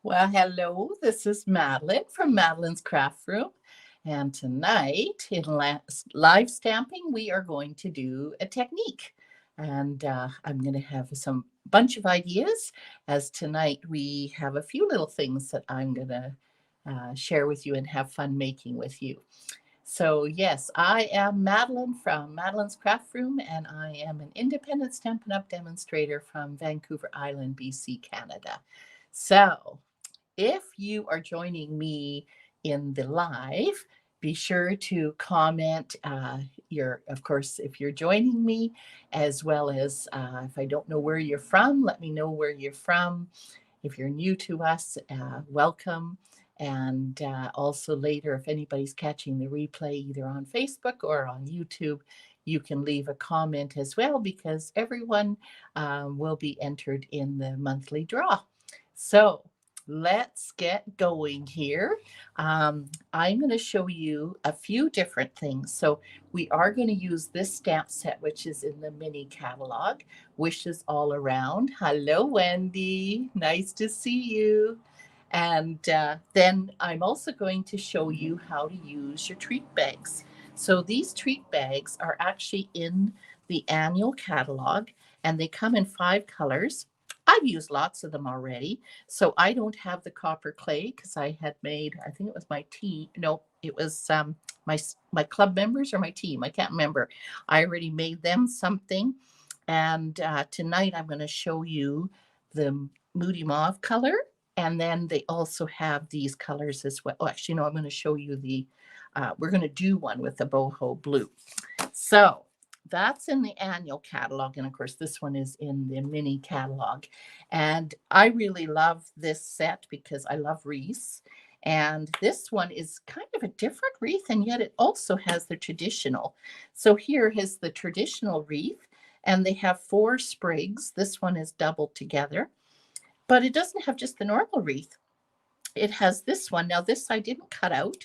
Well, hello, this is Madeline from Madeline's Craft Room. And tonight in live stamping, we are going to do a technique. And I'm going to have some bunch of ideas as tonight we have a few little things that I'm going to share with you and have fun making with you. So, yes, I am Madeline from Madeline's Craft Room, and I am an independent Stampin' Up! Demonstrator from Vancouver Island, BC, Canada. So, if you are joining me in the live, be sure to comment of course, if you're joining me, as well as if I don't know where you're from, let me know where you're from. If you're new to us, welcome. And also later, if anybody's catching the replay either on Facebook or on YouTube, you can leave a comment as well because everyone will be entered in the monthly draw. So let's get going here. I'm going to show you a few different things. So we are going to use this stamp set, which is in the mini catalog, Wishes All Around. Hello, Wendy. Nice to see you. And then I'm also going to show you how to use your treat bags. So these treat bags are actually in the annual catalog and they come in 5 colors. I've used lots of them already. So I don't have the copper clay because I had made, I think it was my team. No, it was my my club members or my team. I can't remember. I already made them something. And tonight I'm going to show you the Moody Mauve color. And then they also have these colors as well. Oh, actually, no, I'm going to show you we're going to do one with the boho blue. So that's in the annual catalog. And of course, this one is in the mini catalog. And I really love this set because I love wreaths. And this one is kind of a different wreath, and yet it also has the traditional. So here is the traditional wreath, and they have 4 sprigs. This one is doubled together, but it doesn't have just the normal wreath. It has this one. Now, this I didn't cut out,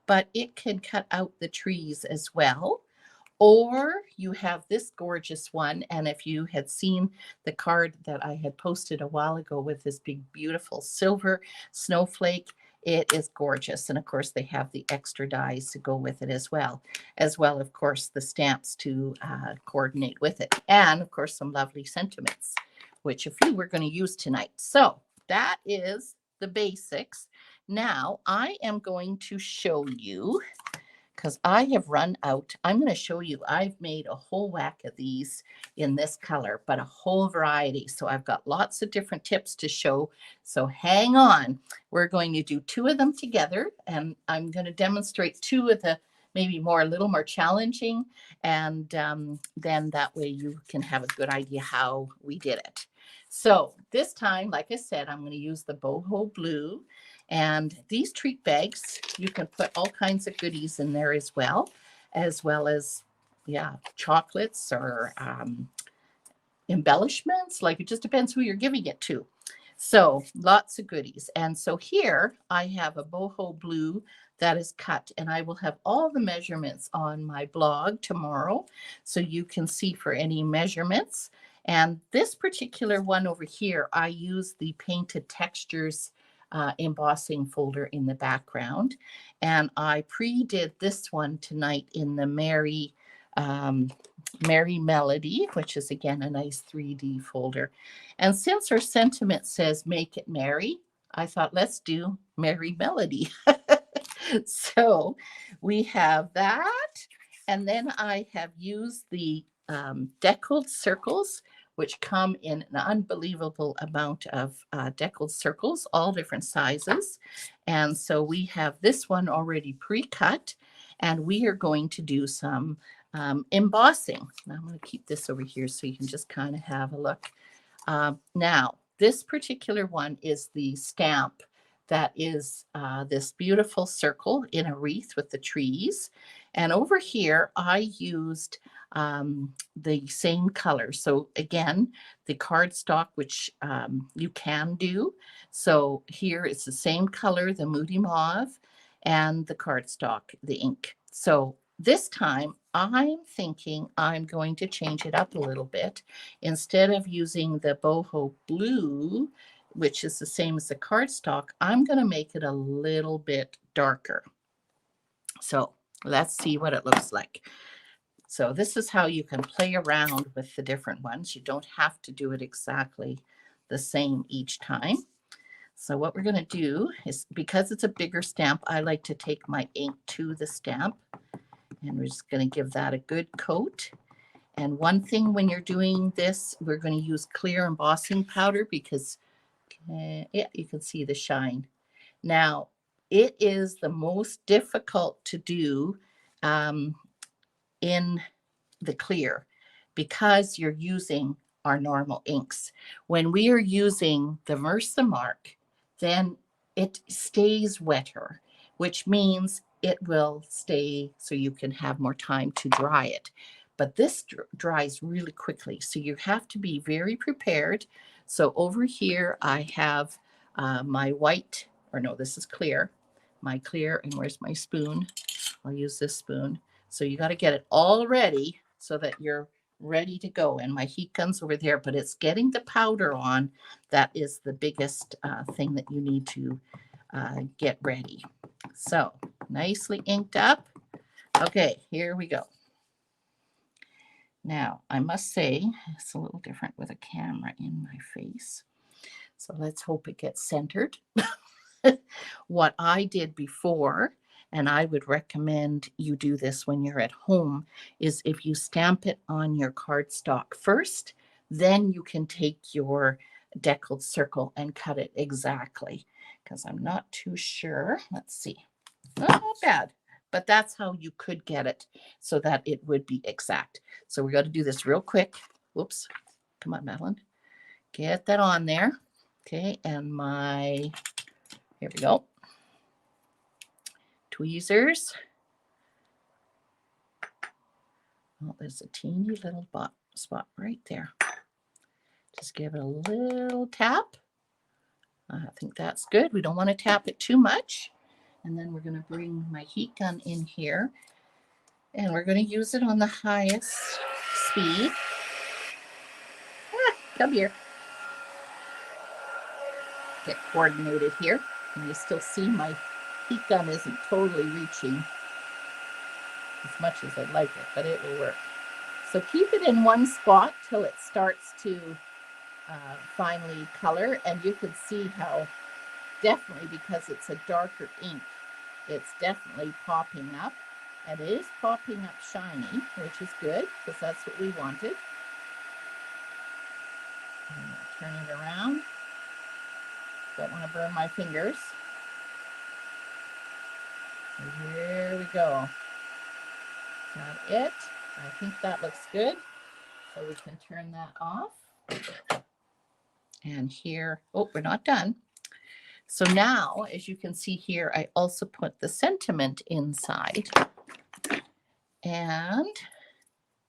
but it can cut out the trees as well. Or you have this gorgeous one. And if you had seen the card that I had posted a while ago with this big, beautiful silver snowflake, it is gorgeous. And of course, they have the extra dies to go with it as well, of course, the stamps to coordinate with it. And of course, some lovely sentiments, which a few we're going to use tonight. So that is the basics. Now I am going to show you because I have run out. I'm going to show you, I've made a whole whack of these in this color, but a whole variety. So I've got lots of different tips to show. So hang on. We're going to do 2 of them together, and I'm going to demonstrate 2 of the maybe a little more challenging. And then that way you can have a good idea how we did it. So this time, like I said, I'm going to use the boho blue. And these treat bags, you can put all kinds of goodies in there as well as, yeah, chocolates or embellishments. Like it just depends who you're giving it to. So lots of goodies. And so here I have a boho blue that is cut, and I will have all the measurements on my blog tomorrow so you can see for any measurements. And this particular one over here, I use the Painted Textures embossing folder in the background. And I pre-did this one tonight in the Merry Melody, which is again a nice 3D folder. And since our sentiment says make it merry, I thought let's do Merry Melody. So we have that. And then I have used the deckled circles, which come in an unbelievable amount of deckled circles, all different sizes. And so we have this one already pre-cut, and we are going to do some embossing. Now I'm going to keep this over here so you can just kind of have a look. Now, this particular one is the stamp that is this beautiful circle in a wreath with the trees. And over here, I used the same color. So again, the cardstock, which you can do. So here it's the same color, the Moody Mauve, and the cardstock, the ink. So this time I'm thinking I'm going to change it up a little bit. Instead of using the boho blue, which is the same as the cardstock, I'm going to make it a little bit darker. So let's see what it looks like. So this is how you can play around with the different ones. You don't have to do it exactly the same each time. So what we're going to do is, because it's a bigger stamp, I like to take my ink to the stamp, and we're just going to give that a good coat. And one thing when you're doing this, we're going to use clear embossing powder because, yeah, you can see the shine. Now, it is the most difficult to do in the clear because you're using our normal inks. When we are using the Versamark, then it stays wetter, which means it will stay so you can have more time to dry it. But this dries really quickly, so you have to be very prepared. So over here I have my white, or no, this is clear, my clear, and where's my spoon? I'll use this spoon. So you got to get it all ready so that you're ready to go. And my heat gun's over there, but it's getting the powder on. That is the biggest thing that you need to get ready. So nicely inked up. Okay, here we go. Now, I must say, it's a little different with a camera in my face. So let's hope it gets centered. What I did before, and I would recommend you do this when you're at home, is if you stamp it on your cardstock first, then you can take your deckled circle and cut it exactly. Because I'm not too sure. Let's see. Not bad. But that's how you could get it so that it would be exact. So we got to do this real quick. Whoops. Come on, Madeline. Get that on there. Okay, and here we go. Tweezers. Oh, there's a teeny little spot right there. Just give it a little tap. I think that's good. We don't want to tap it too much. And then we're going to bring my heat gun in here. And we're going to use it on the highest speed. Come here. Get coordinated here. And you still see my heat gun isn't totally reaching as much as I'd like it, but it will work. So keep it in one spot till it starts to finely color, and you can see how definitely, because it's a darker ink, it's definitely popping up, and it is popping up shiny, which is good because that's what we wanted. Turn it around. Don't want to burn my fingers. So here we go. Is that it? I think that looks good. So we can turn that off. And here, oh, we're not done. So now, as you can see here, I also put the sentiment inside. And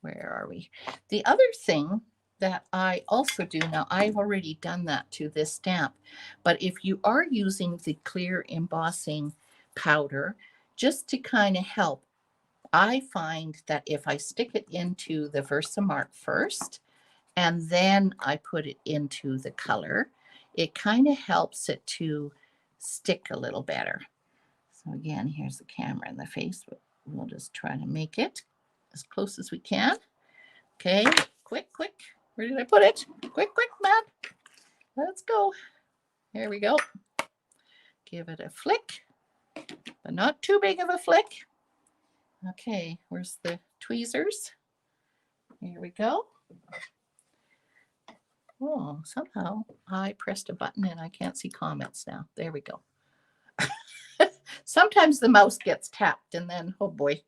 where are we? The other thing that I also do, now I've already done that to this stamp, but if you are using the clear embossing powder, just to kind of help, I find that if I stick it into the Versamark first, and then I put it into the color, it kind of helps it to stick a little better. So again, here's the camera in the face, but we'll just try to make it as close as we can. Okay, quick. Where did I put it? Quick, Matt. Let's go. Here we go. Give it a flick, but not too big of a flick. Okay, where's the tweezers? Here we go. Oh, somehow I pressed a button and I can't see comments now. There we go. Sometimes the mouse gets tapped and then, oh boy.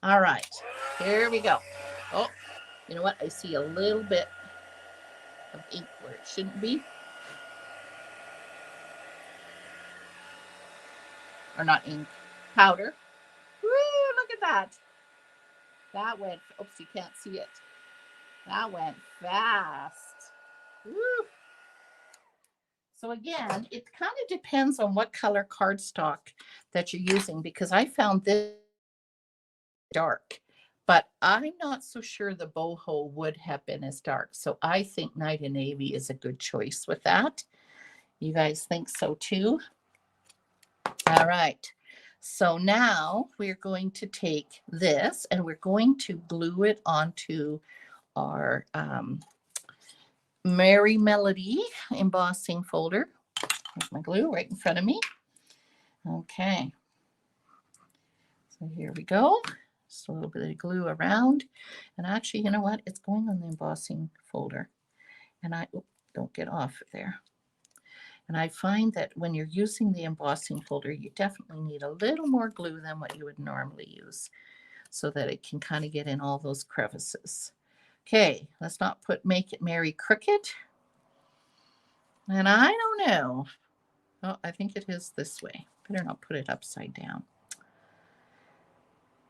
All right, here we go. Oh, you know what? I see a little bit of ink where it shouldn't be. Or not ink, powder. Woo, look at that. That went, oops, you can't see it. That went fast. Woo. So again, it kind of depends on what color cardstock that you're using, because I found this dark, but I'm not so sure the boho would have been as dark. So I think Night and Navy is a good choice with that. You guys think so too? All right. So now we're going to take this and we're going to glue it onto our Merry Melody embossing folder. There's my glue right in front of me. Okay. So here we go. Just a little bit of glue around. And actually, you know what? It's going on the embossing folder. And don't get off there. And I find that when you're using the embossing folder, you definitely need a little more glue than what you would normally use so that it can kind of get in all those crevices. Okay, let's not make it Merry Crooked. And I don't know. Oh, I think it is this way. Better not put it upside down.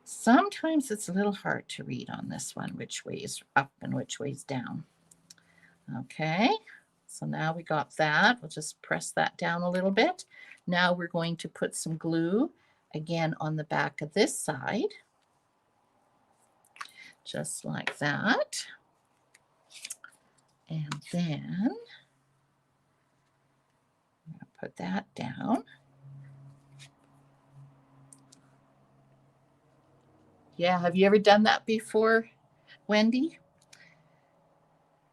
Sometimes it's a little hard to read on this one, which way is up and which way is down. Okay, so now we got that. We'll just press that down a little bit. Now we're going to put some glue again on the back of this side. Just like that. And then I'm going to put that down. Yeah, have you ever done that before, Wendy?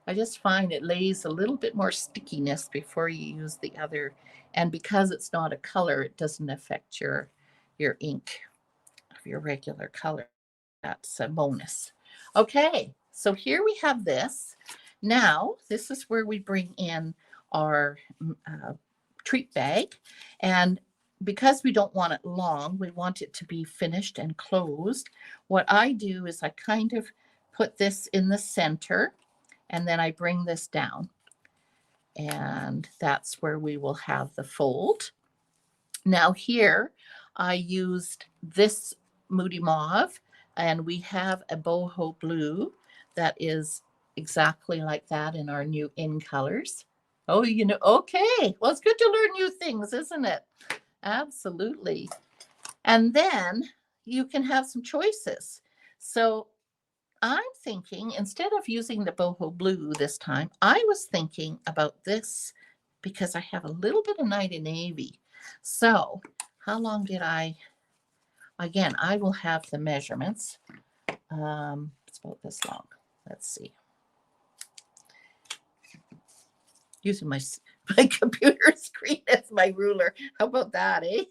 I just find it lays a little bit more stickiness before you use the other. And because it's not a color, it doesn't affect your ink of your regular color. That's a bonus. Okay, so here we have this. Now, this is where we bring in our treat bag. And because we don't want it long, we want it to be finished and closed. What I do is I kind of put this in the center and then I bring this down. And that's where we will have the fold. Now here I used this Moody Mauve and we have a boho blue that is exactly like that in our new in colors. Oh, you know, okay. Well, it's good to learn new things, isn't it? Absolutely. And then you can have some choices. So I'm thinking instead of using the boho blue this time, I was thinking about this because I have a little bit of night and navy. So how long did again, I will have the measurements. It's about this long. Let's see. Using my computer screen as my ruler. How about that, eh?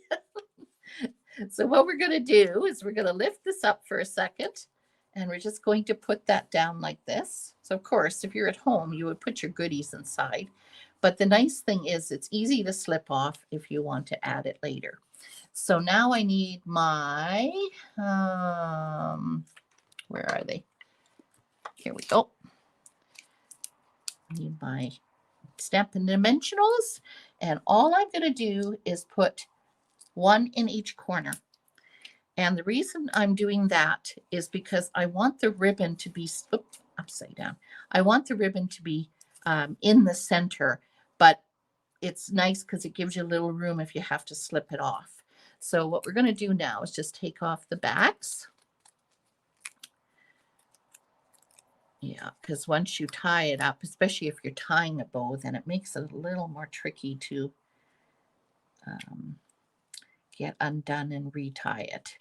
So what we're going to do is we're going to lift this up for a second and we're just going to put that down like this. So of course, if you're at home, you would put your goodies inside. But the nice thing is it's easy to slip off if you want to add it later. So now I need my, where are they? Here we go. I need my Stampin' Dimensionals. And all I'm going to do is put one in each corner. And the reason I'm doing that is because I want the ribbon to be upside down. I want the ribbon to be in the center, but it's nice because it gives you a little room if you have to slip it off. So what we're going to do now is just take off the backs. Yeah, because once you tie it up, especially if you're tying a bow, then it makes it a little more tricky to get undone and retie it.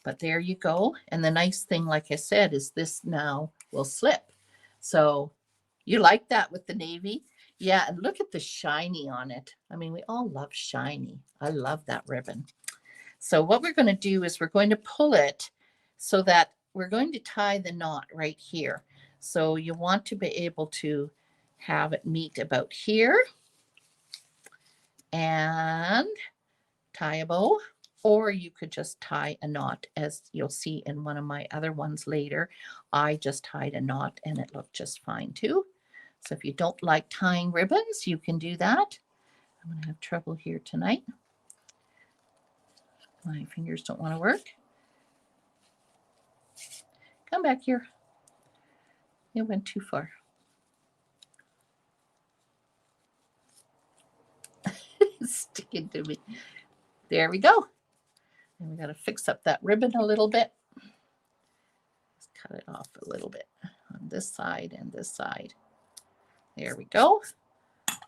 But there you go. And the nice thing, like I said, is this now will slip. So you like that with the navy? Yeah, and look at the shiny on it. I mean, we all love shiny. I love that ribbon. So what we're going to do is we're going to pull it so that we're going to tie the knot right here. So you want to be able to have it meet about here and tie a bow, or you could just tie a knot, as you'll see in one of my other ones later. I just tied a knot and it looked just fine too. So if you don't like tying ribbons, you can do that. I'm going to have trouble here tonight. My fingers don't want to work. Come back here. It went too far. It's sticking to me. There we go. And we got to fix up that ribbon a little bit. Let's cut it off a little bit on this side and this side. There we go.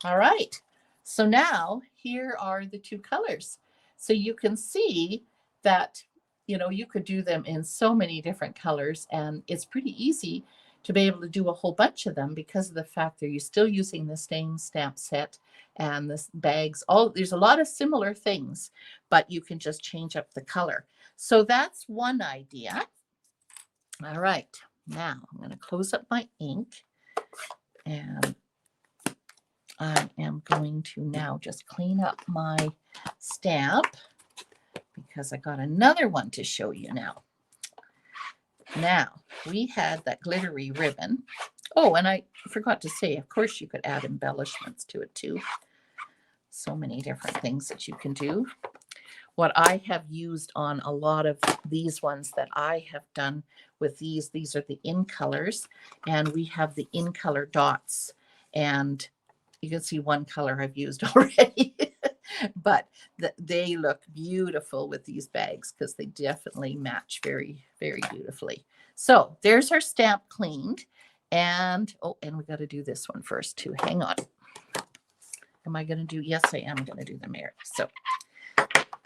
All right. So now here are the two colors. So you can see that, you could do them in so many different colors, and it's pretty easy to be able to do a whole bunch of them because of the fact that you're still using the same stamp set and the bags. There's a lot of similar things, but you can just change up the color. So that's one idea. All right, now I'm going to close up my ink, and I am going to now just clean up my stamp because I got another one to show you now. Now, we had that glittery ribbon. Oh, and I forgot to say, of course, you could add embellishments to it too. So many different things that you can do. What I have used on a lot of these ones that I have done with these are the in colors, and we have the in color dots. And you can see one color I've used already, but they look beautiful with these bags because they definitely match very, very beautifully. So there's our stamp cleaned. And, and we got to do this one first too. Hang on. Am I going to do? Yes, I am going to do the mirror. So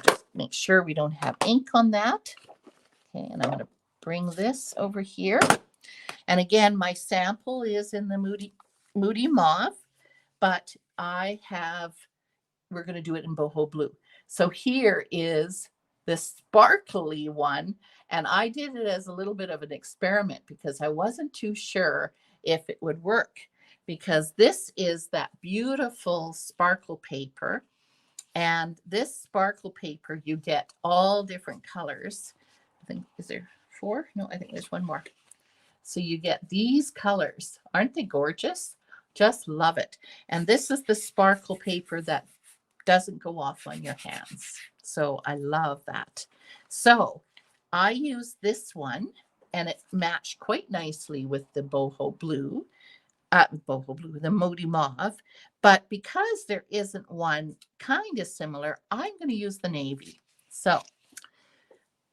just make sure we don't have ink on that. Okay, and I'm going to bring this over here. And again, my sample is in the Moody Mauve, but we're going to do it in boho blue. So here is the sparkly one, and I did it as a little bit of an experiment because I wasn't too sure if it would work, because this is that beautiful sparkle paper, and this sparkle paper you get all different colors. I think, is there 4? No, I think there's one more. So you get these colors. Aren't they gorgeous? Just love it. And this is the sparkle paper that doesn't go off on your hands. So I love that. So I use this one, and it matched quite nicely with the boho blue, the Moody Mauve. But because there isn't one kind of similar, I'm going to use the navy. So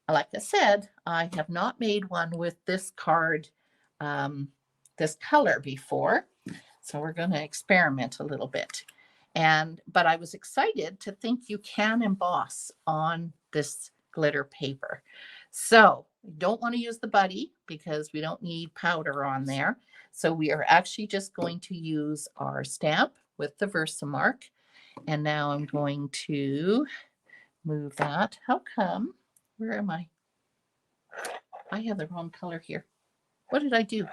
like I said, I have not made one with this card, this color before. So we're going to experiment a little bit. But I was excited to think you can emboss on this glitter paper. So we don't want to use the buddy because we don't need powder on there. So we are actually just going to use our stamp with the Versamark. And now I'm going to move that. How come? Where am I? I have the wrong color here. What did I do?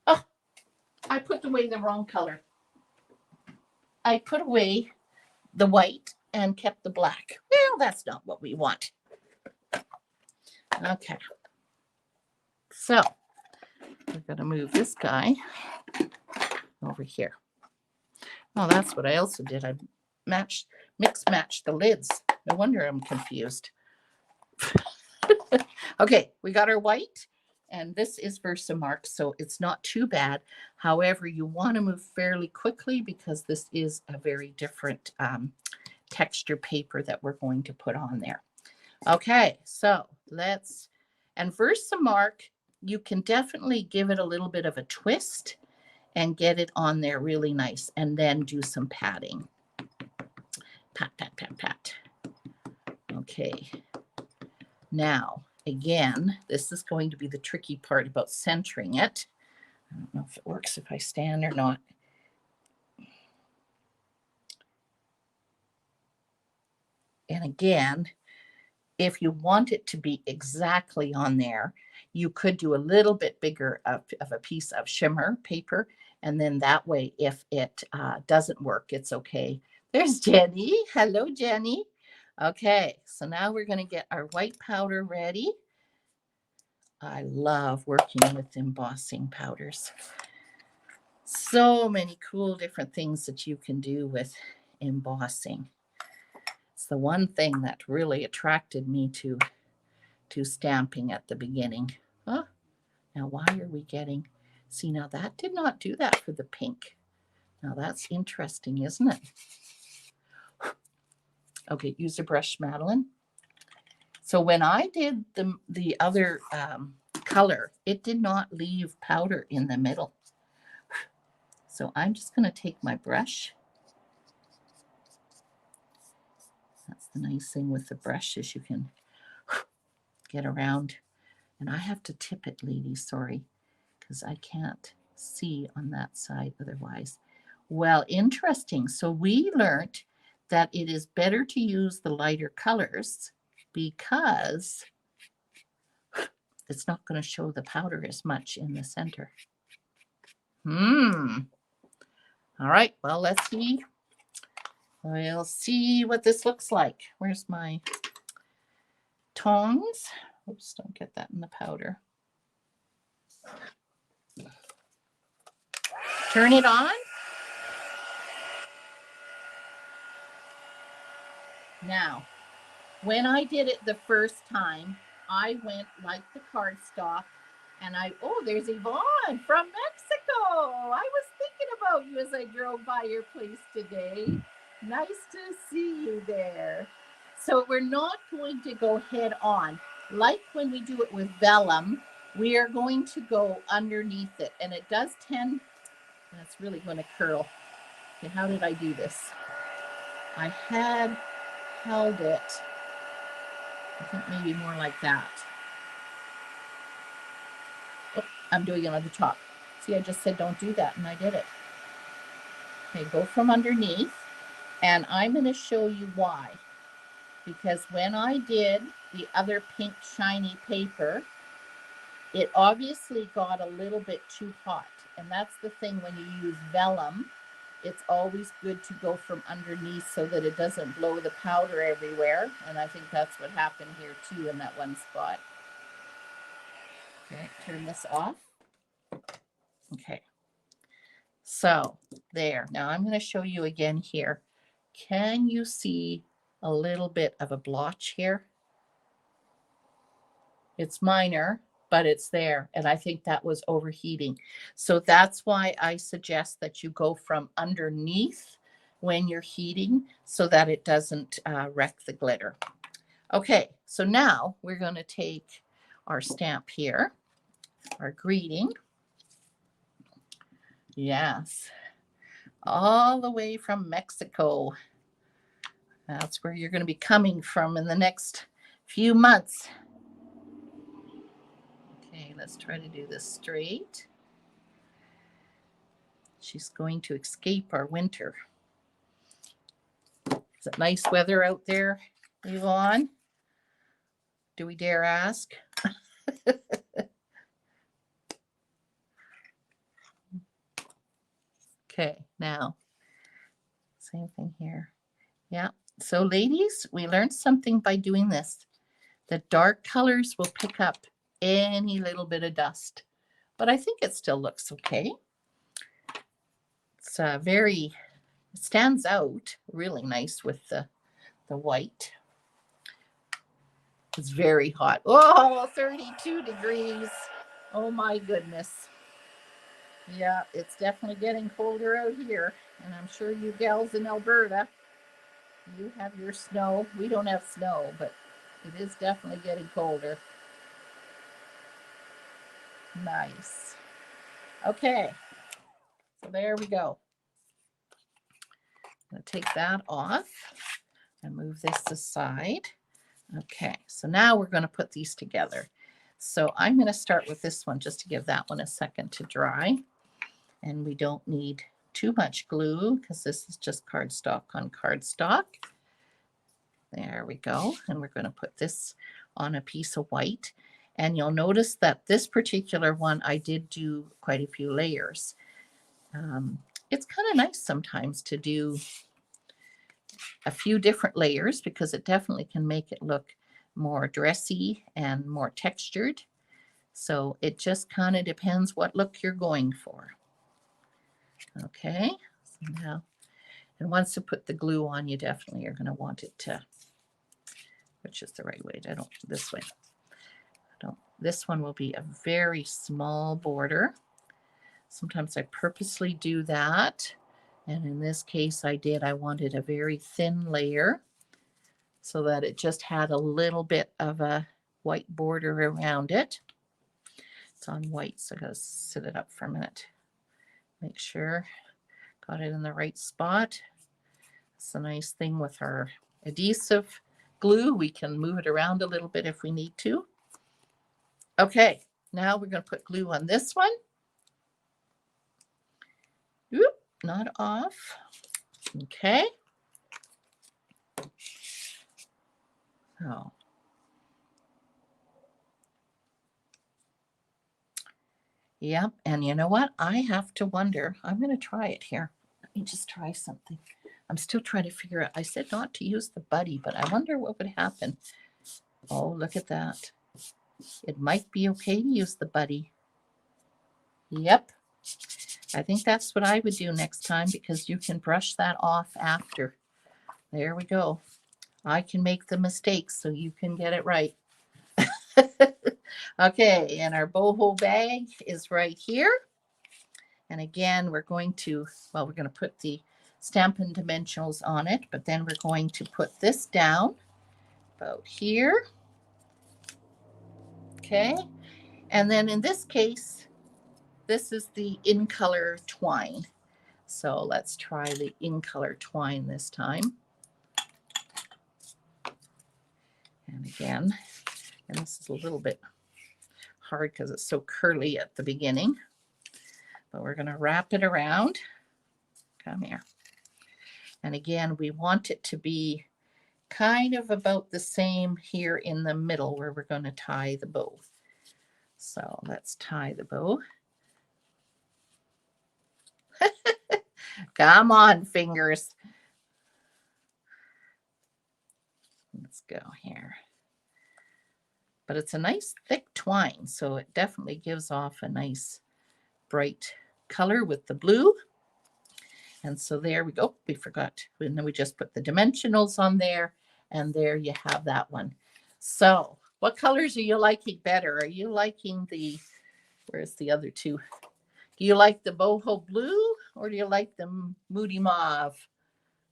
Oh, I put away the wrong color. I put away the white and kept the black. Well, that's not what we want. Okay. So we're going to move this guy over here. Oh, that's what I also did. I mix-matched the lids. No wonder I'm confused. Okay, we got our white, and this is Versamark, so it's not too bad. However, you want to move fairly quickly because this is a very different texture paper that we're going to put on there. Okay, so and Versamark, you can definitely give it a little bit of a twist and get it on there really nice, and then do some patting. Pat, pat, pat, pat. Okay. Now, again, this is going to be the tricky part about centering it. I don't know if it works if I stand or not. And again, if you want it to be exactly on there, you could do a little bit bigger of a piece of shimmer paper. And then that way, if it doesn't work, it's okay. There's Jenny. Hello, Jenny. Okay, so now we're going to get our white powder ready. I love working with embossing powders. So many cool different things that you can do with embossing. It's the one thing that really attracted me to stamping at the beginning. Oh, now why are we getting, see, now that did not do that for the pink. Now that's interesting, isn't it? Okay, use a brush, Madeline. So when I did the other color, it did not leave powder in the middle. So I'm just going to take my brush The nice thing with the brush is you can get around. And I have to tip it, ladies, sorry, because I can't see on that side otherwise. Well, interesting. So we learned that it is better to use the lighter colors because it's not going to show the powder as much in the center. All right, well, let's see. We'll see what this looks like. Where's my tongs? Oops, don't get that in the powder. Turn it on. Now, when I did it the first time, I went like the cardstock and there's Yvonne from Mexico. I was thinking about you as I drove by your place today. Nice to see you there. So we're not going to go head on. Like when we do it with vellum, we are going to go underneath it. And it does tend, that's really going to curl. Okay, how did I do this? I had held it. I think maybe more like that. Oh, I'm doing it on the top. See, I just said don't do that, and I did it. Okay, go from underneath, and I'm going to show you why. Because when I did the other pink shiny paper, it obviously got a little bit too hot. And that's the thing when you use vellum, it's always good to go from underneath so that it doesn't blow the powder everywhere. And I think that's what happened here too in that one spot. Okay, turn this off. Okay, so there. Now I'm going to show you again here. Can you see a little bit of a blotch here? It's minor, but it's there. And I think that was overheating. So that's why I suggest that you go from underneath when you're heating so that it doesn't wreck the glitter. Okay, so now we're going to take our stamp here, our greeting. Yes, all the way from Mexico. That's where you're going to be coming from in the next few months. Okay, let's try to do this straight. She's going to escape our winter. Is it nice weather out there, Yvonne? Do we dare ask? Okay, now, same thing here. Yeah, so ladies, we learned something by doing this. The dark colors will pick up any little bit of dust, but I think it still looks okay. It's it stands out really nice with the white. It's very hot. Oh, 32 degrees. Oh my goodness. Yeah, it's definitely getting colder out here. And I'm sure you gals in Alberta, you have your snow. We don't have snow, but it is definitely getting colder. Nice. Okay, so there we go. I'm going to take that off and move this aside. Okay, so now we're going to put these together. So I'm going to start with this one just to give that one a second to dry. And we don't need too much glue because this is just cardstock on cardstock. There we go. And we're going to put this on a piece of white. And you'll notice that this particular one, I did do quite a few layers. It's kind of nice sometimes to do a few different layers because it definitely can make it look more dressy and more textured. So it just kind of depends what look you're going for. Okay, so now, and once you put the glue on, you definitely are going to want it to, which is the right way. This way. This one will be a very small border. Sometimes I purposely do that. And in this case, I wanted a very thin layer so that it just had a little bit of a white border around it. It's on white, so I gotta sit it up for a minute. Make sure got it in the right spot. It's a nice thing with our adhesive glue. We can move it around a little bit if we need to. Okay, now we're going to put glue on this one. Oop, not off. Okay. So, yep. And you know what? I have to wonder. I'm going to try it here. Let me just try something. I'm still trying to figure out. I said not to use the buddy, but I wonder what would happen. Oh, look at that. It might be okay to use the buddy. Yep. I think that's what I would do next time because you can brush that off after. There we go. I can make the mistakes so you can get it right. Okay, and our boho bag is right here. And again, we're going to put the Stampin' Dimensionals on it, but then we're going to put this down about here. Okay, and then in this case, this is the in color twine. So let's try the in color twine this time. And again, and this is a little bit hard because it's so curly at the beginning, but we're going to wrap it around. Come here. And again, we want it to be kind of about the same here in the middle where we're going to tie the bow. So let's tie the bow. Come on, fingers. Let's go here. But it's a nice thick twine, so it definitely gives off a nice bright color with the blue. And so there we go. We forgot. And then we just put the dimensionals on there. And there you have that one. So what colors are you liking better? Are you liking the, where's the other two? Do you like the boho blue or do you like the moody mauve?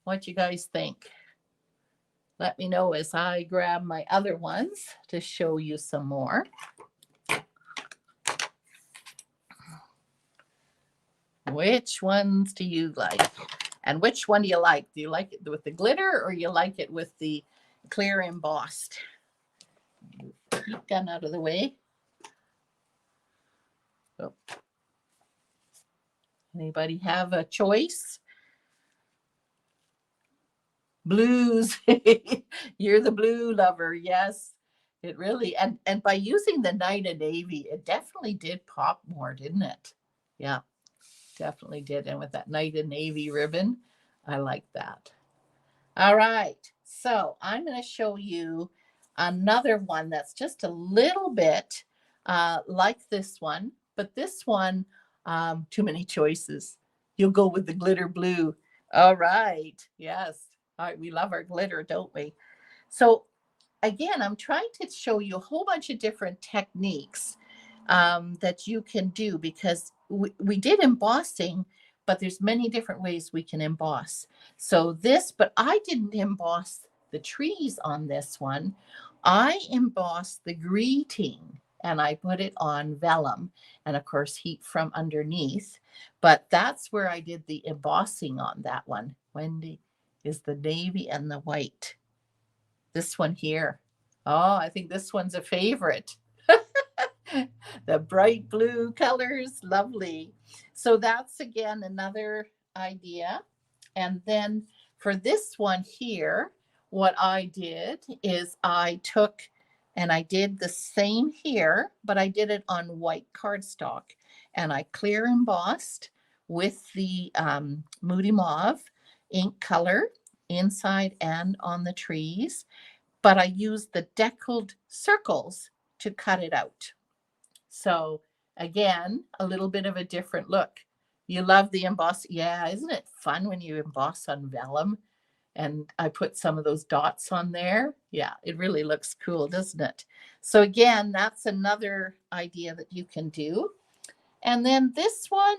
What you guys think? Let me know as I grab my other ones to show you some more. Which ones do you like? And which one do you like? Do you like it with the glitter or you like it with the clear embossed? Keep that out of the way. Oh. Anybody have a choice? Blues. You're the blue lover. Yes, it really. And by using the night and navy, it definitely did pop more, didn't it? Yeah, definitely did. And with that night and navy ribbon, I like that. All right. So I'm going to show you another one that's just a little bit like this one, but this one, too many choices. You'll go with the glitter blue. All right. Yes. All right. We love our glitter, don't we? So again, I'm trying to show you a whole bunch of different techniques that you can do because we did embossing, but there's many different ways we can emboss. So this, but I didn't emboss the trees on this one. I embossed the greeting and I put it on vellum and of course heat from underneath. But that's where I did the embossing on that one. Wendy is the navy and the white. This one here. Oh, I think this one's a favorite. The bright blue colors, lovely. So that's again another idea. And then for this one here, what I did is I took and I did the same here, but I did it on white cardstock and I clear embossed with the Moody Mauve ink color inside and on the trees, but I used the deckled circles to cut it out. So again, a little bit of a different look. You love the emboss. Yeah, isn't it fun when you emboss on vellum? And I put some of those dots on there. Yeah, it really looks cool, doesn't it? So again, that's another idea that you can do. And then this one,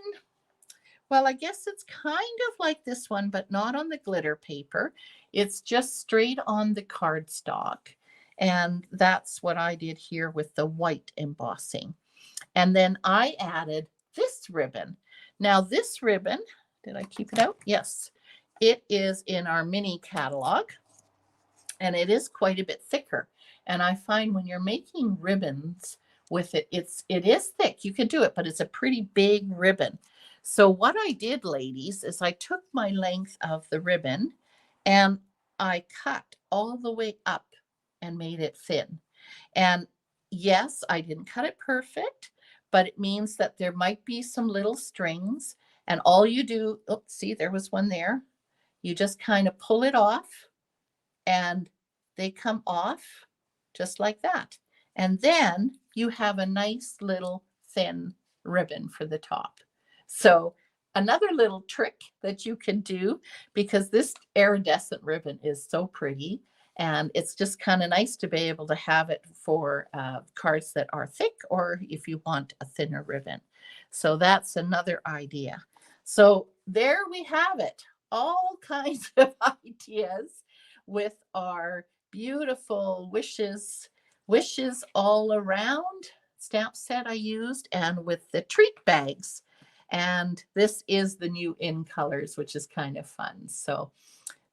well, I guess it's kind of like this one, but not on the glitter paper. It's just straight on the cardstock. And that's what I did here with the white embossing. And then I added this ribbon. Now this ribbon, did I keep it out? Yes. It is in our mini catalog. and it is quite a bit thicker. And I find when you're making ribbons with it, it is thick. You can do it, but it's a pretty big ribbon. So what I did, ladies, is I took my length of the ribbon and I cut all the way up and made it thin. And yes, I didn't cut it perfect, but it means that there might be some little strings. And all you do, oh, see, there was one there. You just kind of pull it off and they come off just like that. And then you have a nice little thin ribbon for the top. So another little trick that you can do, because this iridescent ribbon is so pretty, and it's just kind of nice to be able to have it for cards that are thick, or if you want a thinner ribbon. So that's another idea. So there we have it, all kinds of ideas with our beautiful wishes all around stamp set I used, and with the treat bags. And this is the new in colors, which is kind of fun. So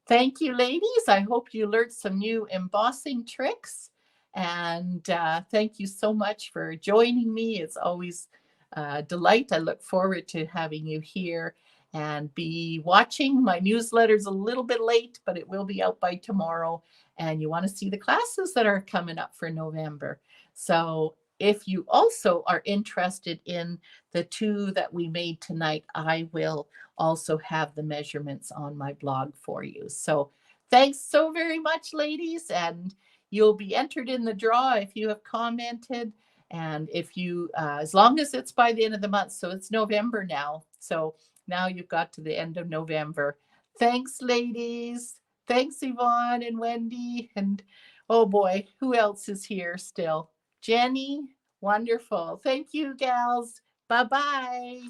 thank you, ladies. I hope you learned some new embossing tricks. And thank you so much for joining me. It's always a delight. I look forward to having you here and be watching. My newsletter's a little bit late, but it will be out by tomorrow. And you want to see the classes that are coming up for November. So if you also are interested in the two that we made tonight, I will also have the measurements on my blog for you. So thanks so very much, ladies. And you'll be entered in the draw if you have commented. And if you, as long as it's by the end of the month, so it's November now. So now you've got to the end of November. Thanks, ladies. Thanks, Yvonne and Wendy. And oh boy, who else is here still? Jenny, wonderful. Thank you, gals. Bye bye.